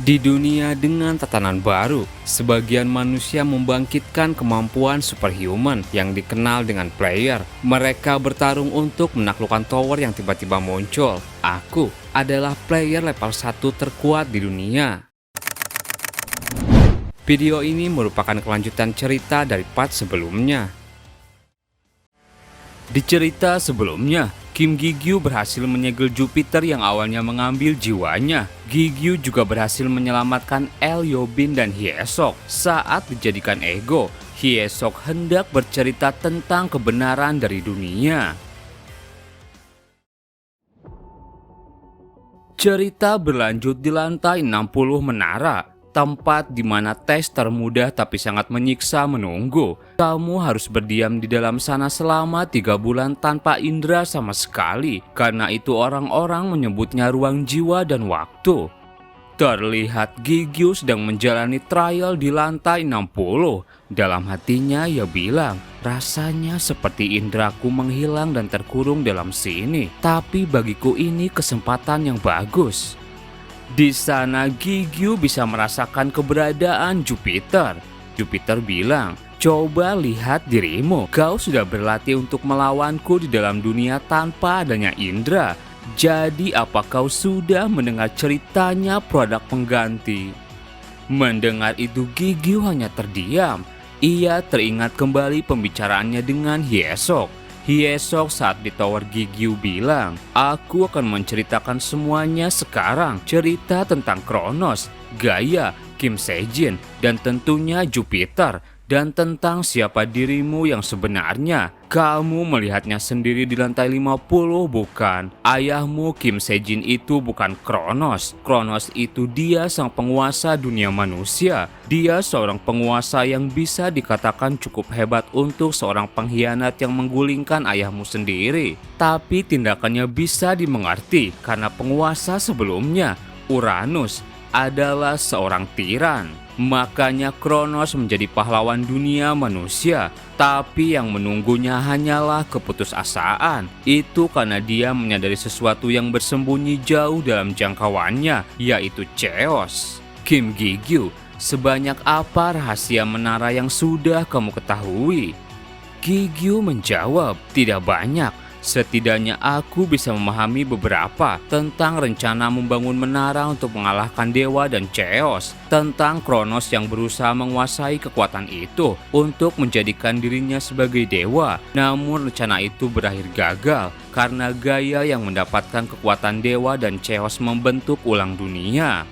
Di dunia dengan tatanan baru, sebagian manusia membangkitkan kemampuan superhuman yang dikenal dengan player. Mereka bertarung untuk menaklukkan tower yang tiba-tiba muncul. Aku adalah player level 1 terkuat di dunia. Video ini merupakan kelanjutan cerita dari part sebelumnya. Di cerita sebelumnya, Kim Gi-gyu berhasil menyegel Jupiter yang awalnya mengambil jiwanya. Gi-gyu juga berhasil menyelamatkan El Yobin dan Hye-seok. Saat dijadikan ego, Hye-seok hendak bercerita tentang kebenaran dari dunia. Cerita berlanjut di lantai 60 menara, tempat di mana tes termudah tapi sangat menyiksa menunggu. Kamu harus berdiam di dalam sana selama 3 bulan tanpa indera sama sekali. Karena itu orang-orang menyebutnya ruang jiwa dan waktu. Terlihat Gi-gyu sedang menjalani trial di lantai 60. Dalam hatinya ia bilang, rasanya seperti inderaku menghilang dan terkurung dalam sini. Tapi bagiku ini kesempatan yang bagus. Di sana Gi-gyu bisa merasakan keberadaan Jupiter. Jupiter bilang, coba lihat dirimu. Kau sudah berlatih untuk melawanku di dalam dunia tanpa adanya indera. Jadi apa kau sudah mendengar ceritanya produk pengganti? Mendengar itu Gi-gyu hanya terdiam. Ia teringat kembali pembicaraannya dengan Hye-seok. Hye-seok saat di tower Gi-gyu bilang, aku akan menceritakan semuanya sekarang. Cerita tentang Kronos, Gaia, Kim Se-jin, dan tentunya Jupiter. Dan tentang siapa dirimu yang sebenarnya. Kamu melihatnya sendiri di lantai 50 bukan? Ayahmu Kim Se-jin itu bukan Kronos. Kronos itu dia sang penguasa dunia manusia. Dia seorang penguasa yang bisa dikatakan cukup hebat untuk seorang pengkhianat yang menggulingkan ayahmu sendiri. Tapi tindakannya bisa dimengerti karena penguasa sebelumnya, Uranus, adalah seorang tiran. Makanya Kronos menjadi pahlawan dunia manusia. Tapi yang menunggunya hanyalah keputusasaan. Itu karena dia menyadari sesuatu yang bersembunyi jauh dalam jangkauannya, yaitu Chaos. Kim Gi-gyu, sebanyak apa rahasia menara yang sudah kamu ketahui? Gi-gyu menjawab, tidak banyak. Setidaknya aku bisa memahami beberapa tentang rencana membangun menara untuk mengalahkan dewa dan Chaos, tentang Kronos yang berusaha menguasai kekuatan itu untuk menjadikan dirinya sebagai dewa. Namun rencana itu berakhir gagal karena Gaia yang mendapatkan kekuatan dewa dan Chaos membentuk ulang dunia.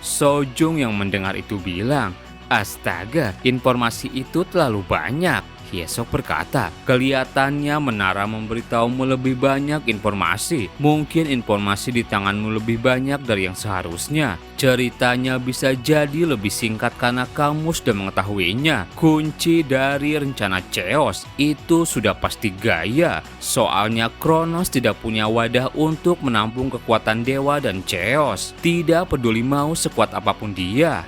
Sojung yang mendengar itu bilang, astaga, informasi itu terlalu banyak. Hye-seok berkata, kelihatannya menara memberitahumu lebih banyak informasi. Mungkin informasi di tanganmu lebih banyak dari yang seharusnya. Ceritanya bisa jadi lebih singkat karena kamu sudah mengetahuinya. Kunci dari rencana Chaos itu sudah pasti Gaia. Soalnya Kronos tidak punya wadah untuk menampung kekuatan dewa dan Chaos. Tidak peduli mau sekuat apapun dia.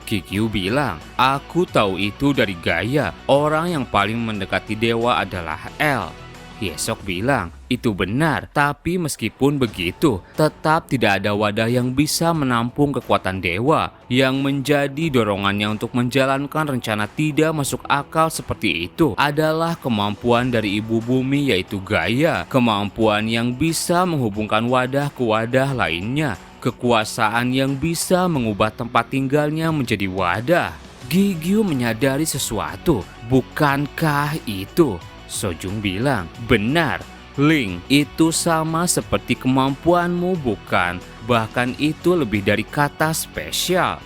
Gi-gyu bilang, aku tahu itu dari Gaia. Orang yang paling mendekati dewa adalah El. Hye-seok bilang, itu benar. Tapi meskipun begitu, tetap tidak ada wadah yang bisa menampung kekuatan dewa. Yang menjadi dorongannya untuk menjalankan rencana tidak masuk akal seperti itu adalah kemampuan dari ibu bumi, yaitu Gaia. Kemampuan yang bisa menghubungkan wadah ke wadah lainnya. Kekuasaan yang bisa mengubah tempat tinggalnya menjadi wadah. Gi-gyu menyadari sesuatu. Bukankah itu? Sojung bilang, benar. Link, itu sama seperti kemampuanmu bukan? Bahkan itu lebih dari kata spesial.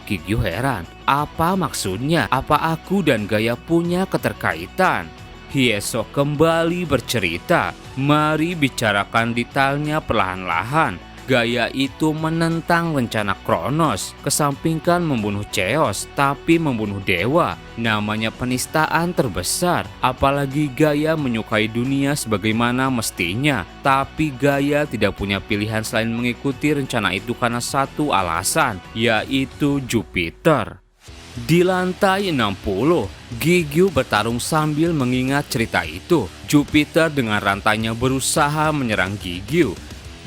Gi-gyu heran. Apa maksudnya? Apa aku dan Gaia punya keterkaitan? Hye-seok kembali bercerita. Mari bicarakan detailnya perlahan-lahan. Gaia itu menentang rencana Kronos, kesampingkan membunuh Chaos, tapi membunuh dewa. Namanya penistaan terbesar. Apalagi Gaia menyukai dunia sebagaimana mestinya. Tapi Gaia tidak punya pilihan selain mengikuti rencana itu karena satu alasan, yaitu Jupiter. Di lantai 60, Gi-gyu bertarung sambil mengingat cerita itu. Jupiter dengan rantainya berusaha menyerang Gi-gyu.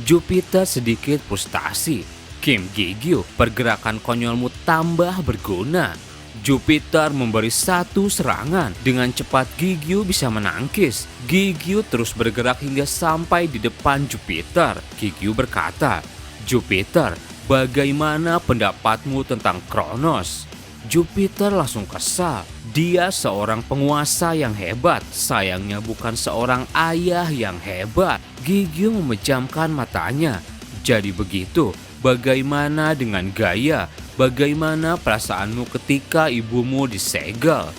Jupiter sedikit frustasi. Kim Gigyu, pergerakan konyolmu tambah berguna. Jupiter memberi satu serangan. Dengan cepat Gigyu bisa menangkis. Gigyu terus bergerak hingga sampai di depan Jupiter. Gigyu berkata, "Jupiter, bagaimana pendapatmu tentang Kronos?" Jupiter langsung kesal. Dia seorang penguasa yang hebat, sayangnya bukan seorang ayah yang hebat. Gigyu memejamkan matanya. Jadi begitu, bagaimana dengan Gaia? Bagaimana perasaanmu ketika ibumu disegel?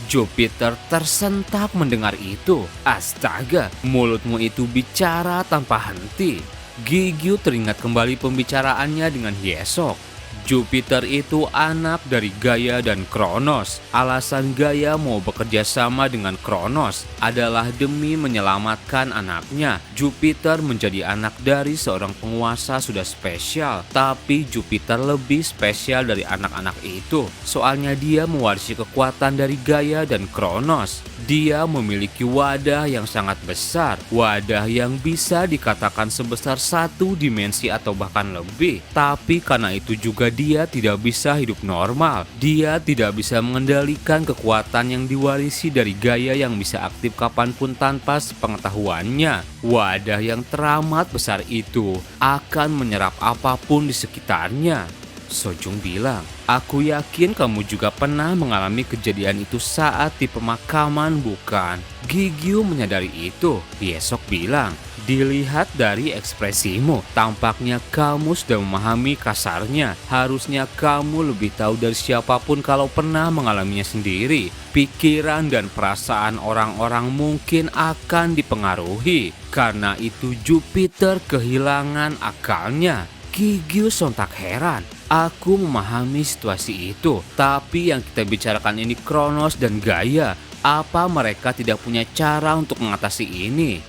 Jupiter tersentak mendengar itu. Astaga, mulutmu itu bicara tanpa henti. Gigyu teringat kembali pembicaraannya dengan Hyesok. Jupiter itu anak dari Gaia dan Kronos. Alasan Gaia mau bekerja sama dengan Kronos adalah demi menyelamatkan anaknya. Jupiter menjadi anak dari seorang penguasa sudah spesial, tapi Jupiter lebih spesial dari anak-anak itu. Soalnya dia mewarisi kekuatan dari Gaia dan Kronos. Dia memiliki wadah yang sangat besar, wadah yang bisa dikatakan sebesar satu dimensi atau bahkan lebih. Tapi karena itu juga dia tidak bisa hidup normal. Dia tidak bisa mengendalikan kekuatan yang diwarisi dari Gaia yang bisa aktif kapanpun tanpa sepengetahuannya. Wadah yang teramat besar itu akan menyerap apapun di sekitarnya. Sojung bilang, "Aku yakin kamu juga pernah mengalami kejadian itu saat di pemakaman, bukan?" Gigyu menyadari itu. Hyesok bilang, "Dilihat dari ekspresimu, tampaknya kamu sudah memahami kasarnya. Harusnya kamu lebih tahu dari siapapun kalau pernah mengalaminya sendiri. Pikiran dan perasaan orang-orang mungkin akan dipengaruhi. Karena itu Jupiter kehilangan akalnya." Gigyu sontak heran. Aku memahami situasi itu, tapi yang kita bicarakan ini Kronos dan Gaia. Apa mereka tidak punya cara untuk mengatasi ini?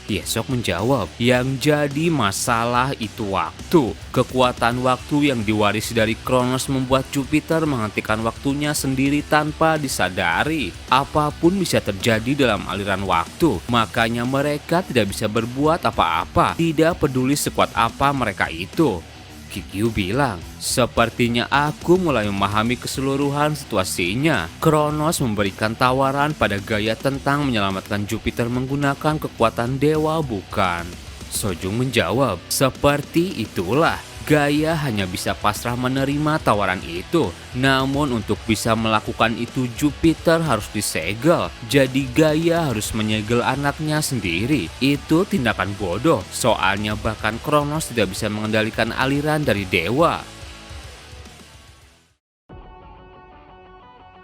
Hyesok menjawab, yang jadi masalah itu waktu. Kekuatan waktu yang diwarisi dari Kronos membuat Jupiter menghentikan waktunya sendiri tanpa disadari. Apapun bisa terjadi dalam aliran waktu, makanya mereka tidak bisa berbuat apa-apa, tidak peduli sekuat apa mereka itu. Gigyu bilang, "Sepertinya aku mulai memahami keseluruhan situasinya." Kronos memberikan tawaran pada Gaia tentang menyelamatkan Jupiter menggunakan kekuatan dewa, bukan? Sojung menjawab, "Seperti itulah. Gaia hanya bisa pasrah menerima tawaran itu. Namun untuk bisa melakukan itu Jupiter harus disegel. Jadi Gaia harus menyegel anaknya sendiri. Itu tindakan bodoh. Soalnya bahkan Kronos tidak bisa mengendalikan aliran dari dewa."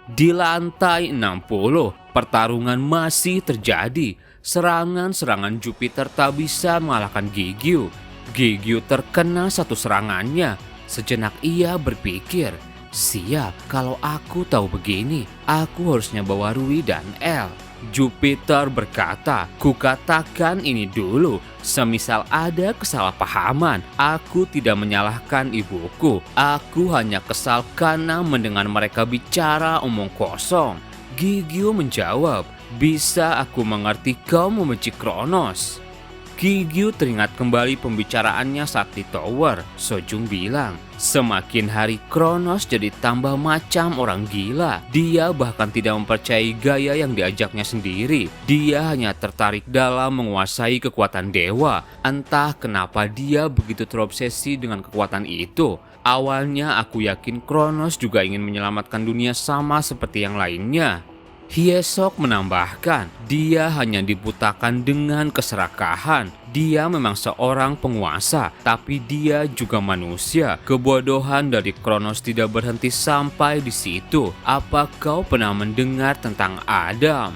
Di lantai 60, pertarungan masih terjadi. Serangan-serangan Jupiter tak bisa mengalahkan Gigyu. Gigyu terkena satu serangannya. Sejenak ia berpikir, "Siap, kalau aku tahu begini, aku harusnya bawa Rui dan El." Jupiter berkata, "Kukatakan ini dulu, semisal ada kesalahpahaman, aku tidak menyalahkan ibuku. Aku hanya kesal karena mendengar mereka bicara omong kosong." Gigyu menjawab, "Bisa aku mengerti kau membenci Kronos." Gigyu teringat kembali pembicaraannya saat di tower. Sojung bilang, semakin hari Kronos jadi tambah macam orang gila. Dia bahkan tidak mempercayai Gaia yang diajaknya sendiri. Dia hanya tertarik dalam menguasai kekuatan dewa. Entah kenapa dia begitu terobsesi dengan kekuatan itu. Awalnya aku yakin Kronos juga ingin menyelamatkan dunia sama seperti yang lainnya. Hyesok menambahkan, dia hanya dibutakan dengan keserakahan. Dia memang seorang penguasa, tapi dia juga manusia. Kebodohan dari Kronos tidak berhenti sampai di situ. Apa kau pernah mendengar tentang Adam?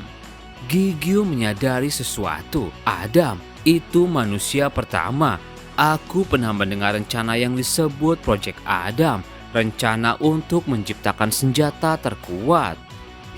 Gigyu menyadari sesuatu. Adam, itu manusia pertama. Aku pernah mendengar rencana yang disebut Project Adam. Rencana untuk menciptakan senjata terkuat.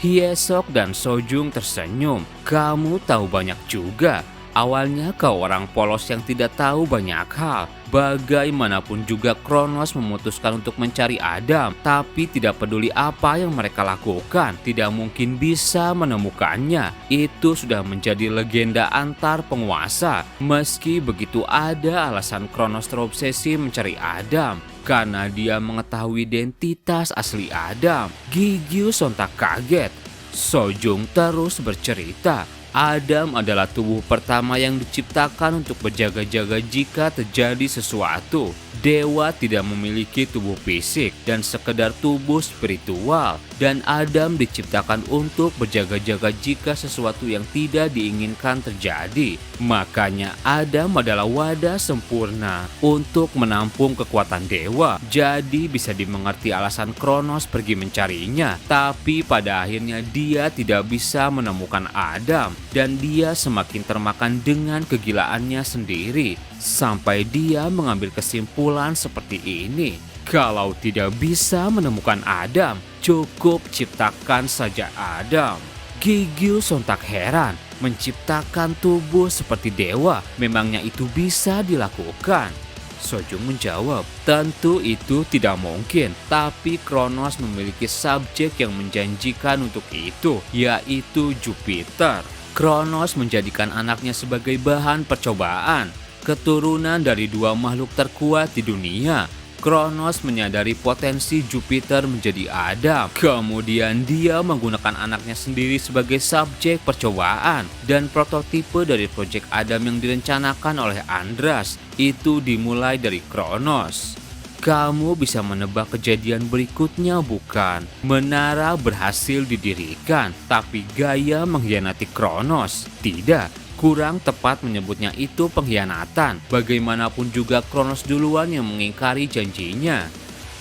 Hyesok dan Sojung tersenyum. Kamu tahu banyak juga. Awalnya kau orang polos yang tidak tahu banyak hal. Bagaimanapun juga Kronos memutuskan untuk mencari Adam. Tapi tidak peduli apa yang mereka lakukan, tidak mungkin bisa menemukannya. Itu sudah menjadi legenda antar penguasa. Meski begitu ada alasan Kronos terobsesi mencari Adam. karena dia mengetahui identitas asli Adam. Gigyu sontak kaget. Sojung terus bercerita, Adam adalah tubuh pertama yang diciptakan untuk berjaga-jaga jika terjadi sesuatu. Dewa tidak memiliki tubuh fisik dan sekedar tubuh spiritual, dan Adam diciptakan untuk berjaga-jaga jika sesuatu yang tidak diinginkan terjadi. Makanya Adam adalah wadah sempurna untuk menampung kekuatan dewa. Jadi bisa dimengerti alasan Kronos pergi mencarinya, tapi pada akhirnya dia tidak bisa menemukan Adam, dan dia semakin termakan dengan kegilaannya sendiri, sampai dia mengambil kesimpulan seperti ini. Kalau tidak bisa menemukan Adam, cukup ciptakan saja Adam. Gigyu sontak heran, menciptakan tubuh seperti dewa, memangnya itu bisa dilakukan? Sojung menjawab, tentu itu tidak mungkin, tapi Kronos memiliki subjek yang menjanjikan untuk itu, yaitu Jupiter. Kronos menjadikan anaknya sebagai bahan percobaan, keturunan dari dua makhluk terkuat di dunia. Kronos menyadari potensi Jupiter menjadi Adam. Kemudian dia menggunakan anaknya sendiri sebagai subjek percobaan, dan prototipe dari proyek Adam yang direncanakan oleh Andras itu dimulai dari Kronos. Kamu bisa menebak kejadian berikutnya, bukan? Menara berhasil didirikan, tapi Gaia mengkhianati Kronos. Tidak, kurang tepat menyebutnya itu pengkhianatan. Bagaimanapun juga Kronos duluan yang mengingkari janjinya.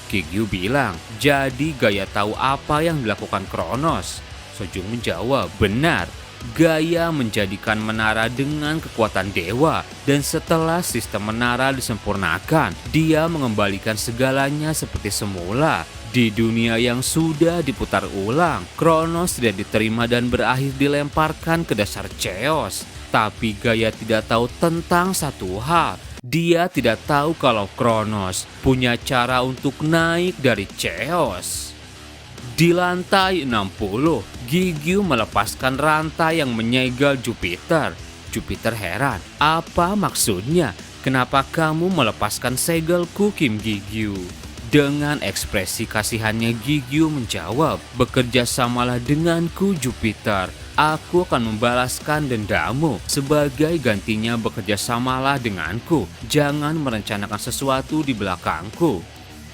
Gigyu bilang, jadi Gaia tahu apa yang dilakukan Kronos? Sojung menjawab, benar. Gaia menjadikan menara dengan kekuatan dewa, dan setelah sistem menara disempurnakan, dia mengembalikan segalanya seperti semula. Di dunia yang sudah diputar ulang, Kronos tidak diterima dan berakhir dilemparkan ke dasar Chaos. Tapi Gaia tidak tahu tentang satu hal. Dia tidak tahu kalau Kronos punya cara untuk naik dari Chaos. Di lantai 60, Gigyu melepaskan rantai yang menyegel Jupiter. Jupiter heran, apa maksudnya? Kenapa kamu melepaskan segelku, Kim Gigyu? Dengan ekspresi kasihannya Gigyu menjawab, bekerja samalah denganku Jupiter. Aku akan membalaskan dendamu. Sebagai gantinya bekerja samalah denganku. Jangan merencanakan sesuatu di belakangku.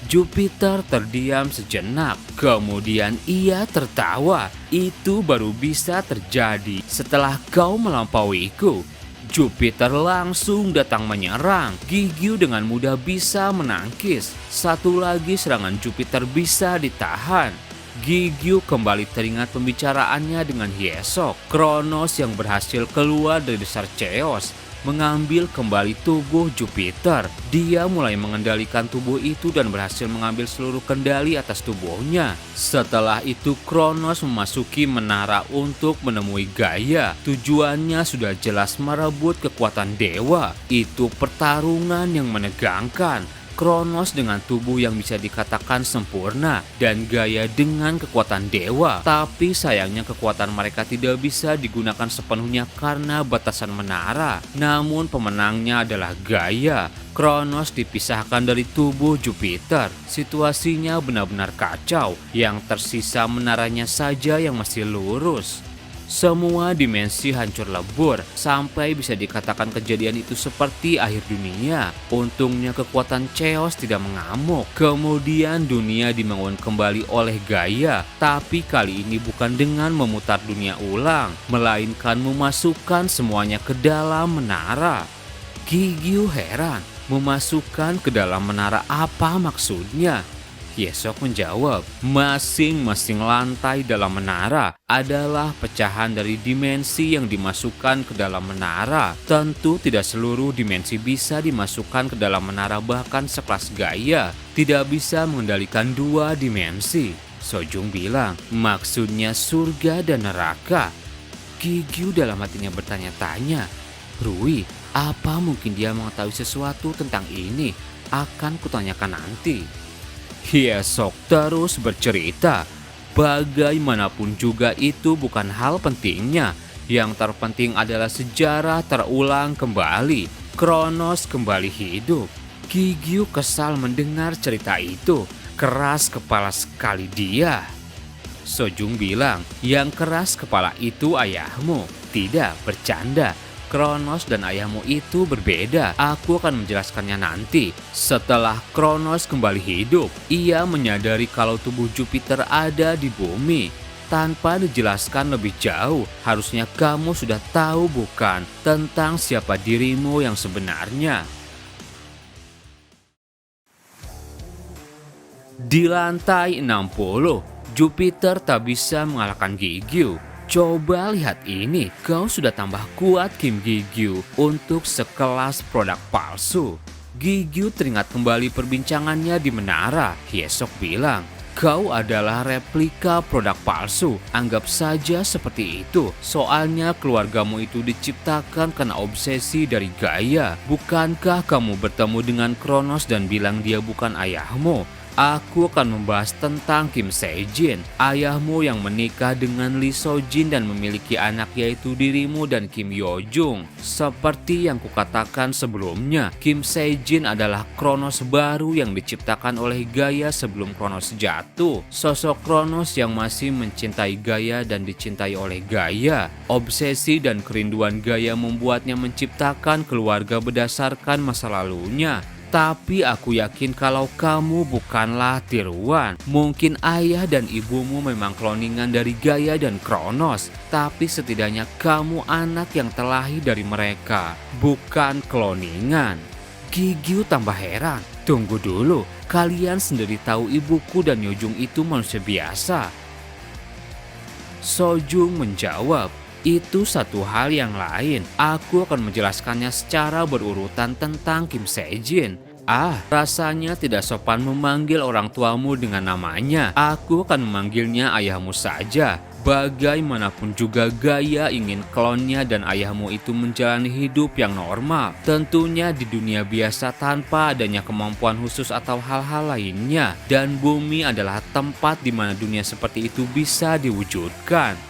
Jupiter terdiam sejenak, kemudian ia tertawa. Itu baru bisa terjadi setelah kau melampauiku. Jupiter langsung datang menyerang. Gigyu dengan mudah bisa menangkis. Satu lagi serangan Jupiter bisa ditahan. Gigyu kembali teringat pembicaraannya dengan Hyesok. Kronos yang berhasil keluar dari dasar Chaos mengambil kembali tubuh Jupiter. Dia mulai mengendalikan tubuh itu dan berhasil mengambil seluruh kendali atas tubuhnya. Setelah itu Kronos memasuki menara untuk menemui Gaia. Tujuannya sudah jelas merebut kekuatan dewa. Itu pertarungan yang menegangkan. Kronos dengan tubuh yang bisa dikatakan sempurna, dan Gaia dengan kekuatan dewa. Tapi sayangnya kekuatan mereka tidak bisa digunakan sepenuhnya karena batasan menara. Namun pemenangnya adalah Gaia. Kronos dipisahkan dari tubuh Jupiter. Situasinya benar-benar kacau. Yang tersisa menaranya saja yang masih lurus. Semua dimensi hancur lebur, sampai bisa dikatakan kejadian itu seperti akhir dunia. Untungnya kekuatan Chaos tidak mengamuk. Kemudian dunia dibangun kembali oleh Gaia, tapi kali ini bukan dengan memutar dunia ulang, melainkan memasukkan semuanya ke dalam menara. Gigyu heran, memasukkan ke dalam menara apa maksudnya? Hyesok menjawab, masing-masing lantai dalam menara adalah pecahan dari dimensi yang dimasukkan ke dalam menara. Tentu tidak seluruh dimensi bisa dimasukkan ke dalam menara, bahkan sekelas Gaia tidak bisa mengendalikan dua dimensi. Sojung bilang, maksudnya surga dan neraka. Gigyu dalam hatinya bertanya-tanya, Rui, apa mungkin dia mengetahui sesuatu tentang ini? Akan kutanyakan nanti. Hyesok terus bercerita, bagaimanapun juga itu bukan hal pentingnya. Yang terpenting adalah sejarah terulang kembali. Kronos kembali hidup. Gigyu kesal mendengar cerita itu. Keras kepala sekali dia. Sojung bilang, yang keras kepala itu ayahmu. Tidak, bercanda. Kronos dan ayahmu itu berbeda. Aku akan menjelaskannya nanti. Setelah Kronos kembali hidup, ia menyadari kalau tubuh Jupiter ada di bumi. Tanpa dijelaskan lebih jauh, harusnya kamu sudah tahu bukan tentang siapa dirimu yang sebenarnya. Di lantai 60, Jupiter tak bisa mengalahkan Gigyu. Coba lihat ini, kau sudah tambah kuat Kim Gigyu untuk sekelas produk palsu. Gigyu teringat kembali perbincangannya di menara. Hyesok bilang, kau adalah replika produk palsu, anggap saja seperti itu. Soalnya keluargamu itu diciptakan karena obsesi dari Gaia. Bukankah kamu bertemu dengan Kronos dan bilang dia bukan ayahmu? Aku akan membahas tentang Kim Sejin, ayahmu yang menikah dengan Lee Sojin dan memiliki anak yaitu dirimu dan Kim Yojung. Seperti yang kukatakan sebelumnya, Kim Sejin adalah Kronos baru yang diciptakan oleh Gaia sebelum Kronos jatuh. Sosok Kronos yang masih mencintai Gaia dan dicintai oleh Gaia. Obsesi dan kerinduan Gaia membuatnya menciptakan keluarga berdasarkan masa lalunya. Tapi aku yakin kalau kamu bukanlah tiruan. Mungkin ayah dan ibumu memang kloningan dari Gaia dan Kronos. Tapi setidaknya kamu anak yang terlahir dari mereka, bukan kloningan. Gigyu tambah heran. Tunggu dulu, kalian sendiri tahu ibuku dan Yojung itu manusia biasa. Sojung menjawab, itu satu hal yang lain. Aku akan menjelaskannya secara berurutan tentang Kim Sejin. Rasanya tidak sopan memanggil orang tuamu dengan namanya. Aku akan memanggilnya ayahmu saja. Bagaimanapun juga Gaia ingin klonnya dan ayahmu itu menjalani hidup yang normal. Tentunya di dunia biasa tanpa adanya kemampuan khusus atau hal-hal lainnya. Dan bumi adalah tempat di mana dunia seperti itu bisa diwujudkan.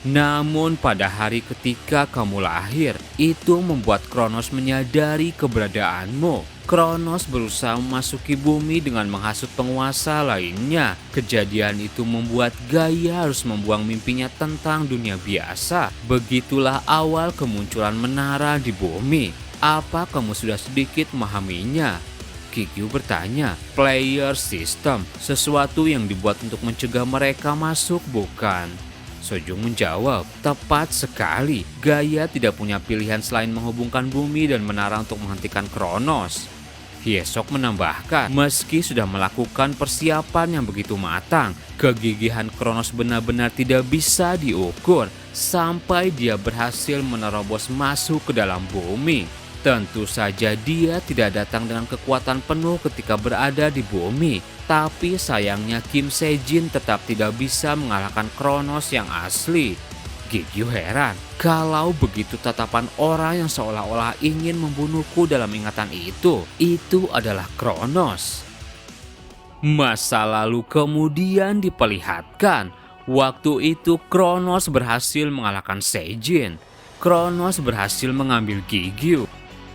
Namun pada hari ketika kamu lahir, itu membuat Kronos menyadari keberadaanmu. Kronos berusaha memasuki bumi dengan menghasut penguasa lainnya. Kejadian itu membuat Gaia harus membuang mimpinya tentang dunia biasa. Begitulah awal kemunculan menara di bumi. Apa kamu sudah sedikit memahaminya? Gigyu bertanya. Player system, sesuatu yang dibuat untuk mencegah mereka masuk, bukan? Sojung menjawab, tepat sekali. Gaia tidak punya pilihan selain menghubungkan bumi dan menara untuk menghentikan Kronos. Hyesok menambahkan, meski sudah melakukan persiapan yang begitu matang, kegigihan Kronos benar-benar tidak bisa diukur sampai dia berhasil menerobos masuk ke dalam bumi. Tentu saja dia tidak datang dengan kekuatan penuh ketika berada di bumi. Tapi sayangnya Kim Sejin tetap tidak bisa mengalahkan Kronos yang asli. Gigyu heran, kalau begitu tatapan orang yang seolah-olah ingin membunuhku dalam ingatan itu adalah Kronos. Masa lalu kemudian diperlihatkan. Waktu itu Kronos berhasil mengalahkan Sejin. Kronos berhasil mengambil Gigyu.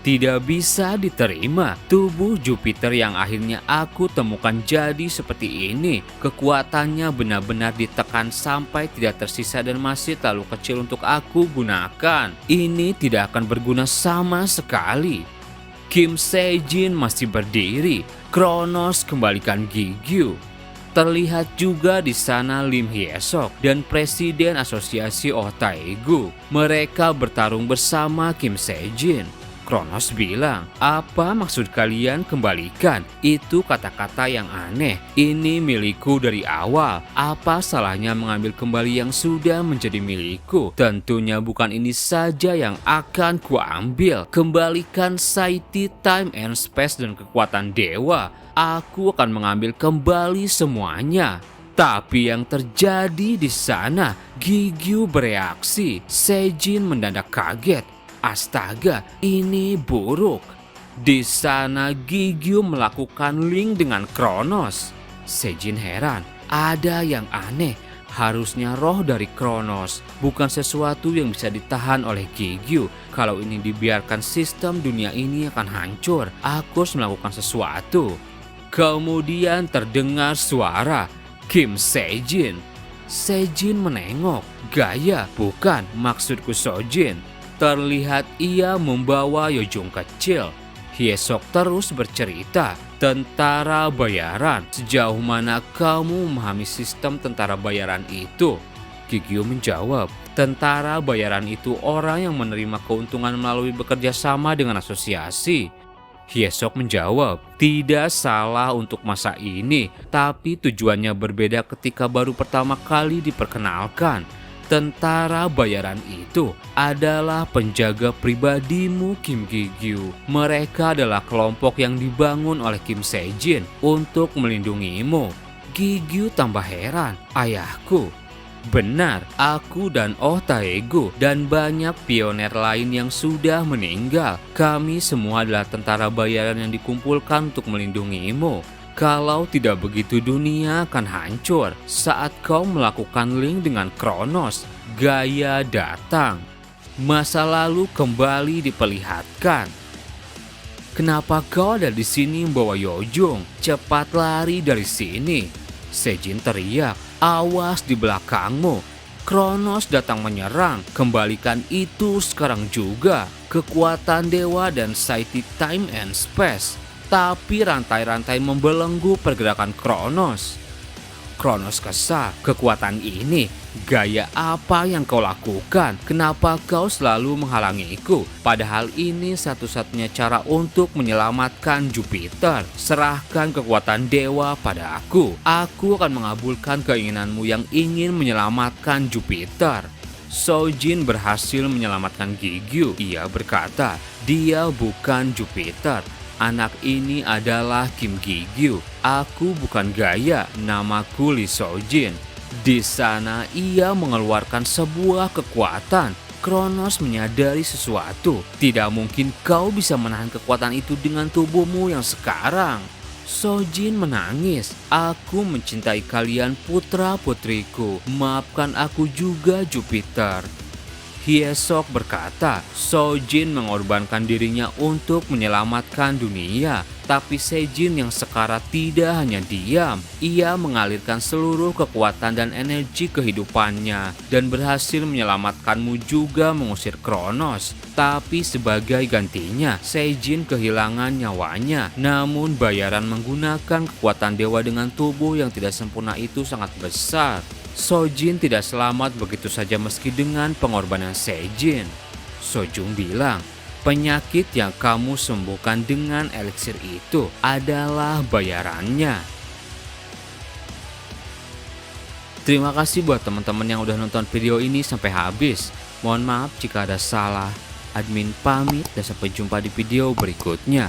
Tidak bisa diterima, tubuh Jupiter yang akhirnya aku temukan jadi seperti ini. Kekuatannya benar-benar ditekan sampai tidak tersisa dan masih terlalu kecil untuk aku gunakan. Ini tidak akan berguna sama sekali. Kim Sejin masih berdiri. Kronos kembalikan Gigyu. Terlihat juga di sana Lim Hyesok dan Presiden Asosiasi Otaegu. Mereka bertarung bersama Kim Sejin. Kronos bilang, apa maksud kalian kembalikan? Itu kata-kata yang aneh. Ini milikku dari awal. Apa salahnya mengambil kembali yang sudah menjadi milikku? Tentunya bukan ini saja yang akan kuambil. Kembalikan Saiti, Time and Space dan kekuatan dewa. Aku akan mengambil kembali semuanya. Tapi yang terjadi di sana, Gigyu bereaksi. Sejin mendadak kaget. Astaga, ini buruk. Di sana Gigyu melakukan link dengan Kronos. Sejin heran, ada yang aneh. Harusnya roh dari Kronos bukan sesuatu yang bisa ditahan oleh Gigyu. Kalau ini dibiarkan, sistem dunia ini akan hancur. Aku harus melakukan sesuatu. Kemudian terdengar suara Kim Sejin. Sejin menengok. Gaya, bukan, maksudku Sojin. Terlihat ia membawa Yojong kecil. Hyesok terus bercerita, tentara bayaran. Sejauh mana kamu memahami sistem tentara bayaran itu? Gigyu menjawab, tentara bayaran itu orang yang menerima keuntungan melalui bekerja sama dengan asosiasi. Hyesok menjawab, tidak salah untuk masa ini, tapi tujuannya berbeda ketika baru pertama kali diperkenalkan. Tentara bayaran itu adalah penjaga pribadimu, Kim Gigyu. Mereka adalah kelompok yang dibangun oleh Kim Sejin untuk melindungimu. Gigyu tambah heran. Ayahku? Benar, aku dan Oh Taegu dan banyak pioner lain yang sudah meninggal. Kami semua adalah tentara bayaran yang dikumpulkan untuk melindungimu. Kalau tidak begitu, dunia akan hancur. Saat kau melakukan link dengan Kronos, Gaya datang. Masa lalu kembali diperlihatkan. Kenapa kau ada di sini membawa Yojong? Cepat lari dari sini. Sejin teriak, awas di belakangmu. Kronos datang menyerang. Kembalikan itu sekarang juga. Kekuatan dewa dan Saiti Time and Space. Tapi rantai-rantai membelenggu pergerakan Kronos. Kronos kesal, kekuatan ini, gaya apa yang kau lakukan? Kenapa kau selalu menghalangiku? Padahal ini satu-satunya cara untuk menyelamatkan Jupiter. Serahkan kekuatan dewa pada aku. Aku akan mengabulkan keinginanmu yang ingin menyelamatkan Jupiter. Sojin berhasil menyelamatkan Gigyu. Ia berkata, dia bukan Jupiter. Anak ini adalah Kim Gigyu. Aku bukan Gaya, namaku Lee Sojin. Di sana ia mengeluarkan sebuah kekuatan. Kronos menyadari sesuatu. Tidak mungkin kau bisa menahan kekuatan itu dengan tubuhmu yang sekarang. Sojin menangis. Aku mencintai kalian putra-putriku. Maafkan aku juga Jupiter. Hyesok berkata, Sojin mengorbankan dirinya untuk menyelamatkan dunia. Tapi Sejin yang sekarat tidak hanya diam. Ia mengalirkan seluruh kekuatan dan energi kehidupannya dan berhasil menyelamatkanmu juga mengusir Kronos. Tapi sebagai gantinya, Sejin kehilangan nyawanya. Namun bayaran menggunakan kekuatan dewa dengan tubuh yang tidak sempurna itu sangat besar. Sojin tidak selamat begitu saja meski dengan pengorbanan Sejin. Sojung bilang, penyakit yang kamu sembuhkan dengan eliksir itu adalah bayarannya. Terima kasih buat teman-teman yang udah nonton video ini sampai habis. Mohon maaf jika ada salah. Admin pamit dan sampai jumpa di video berikutnya.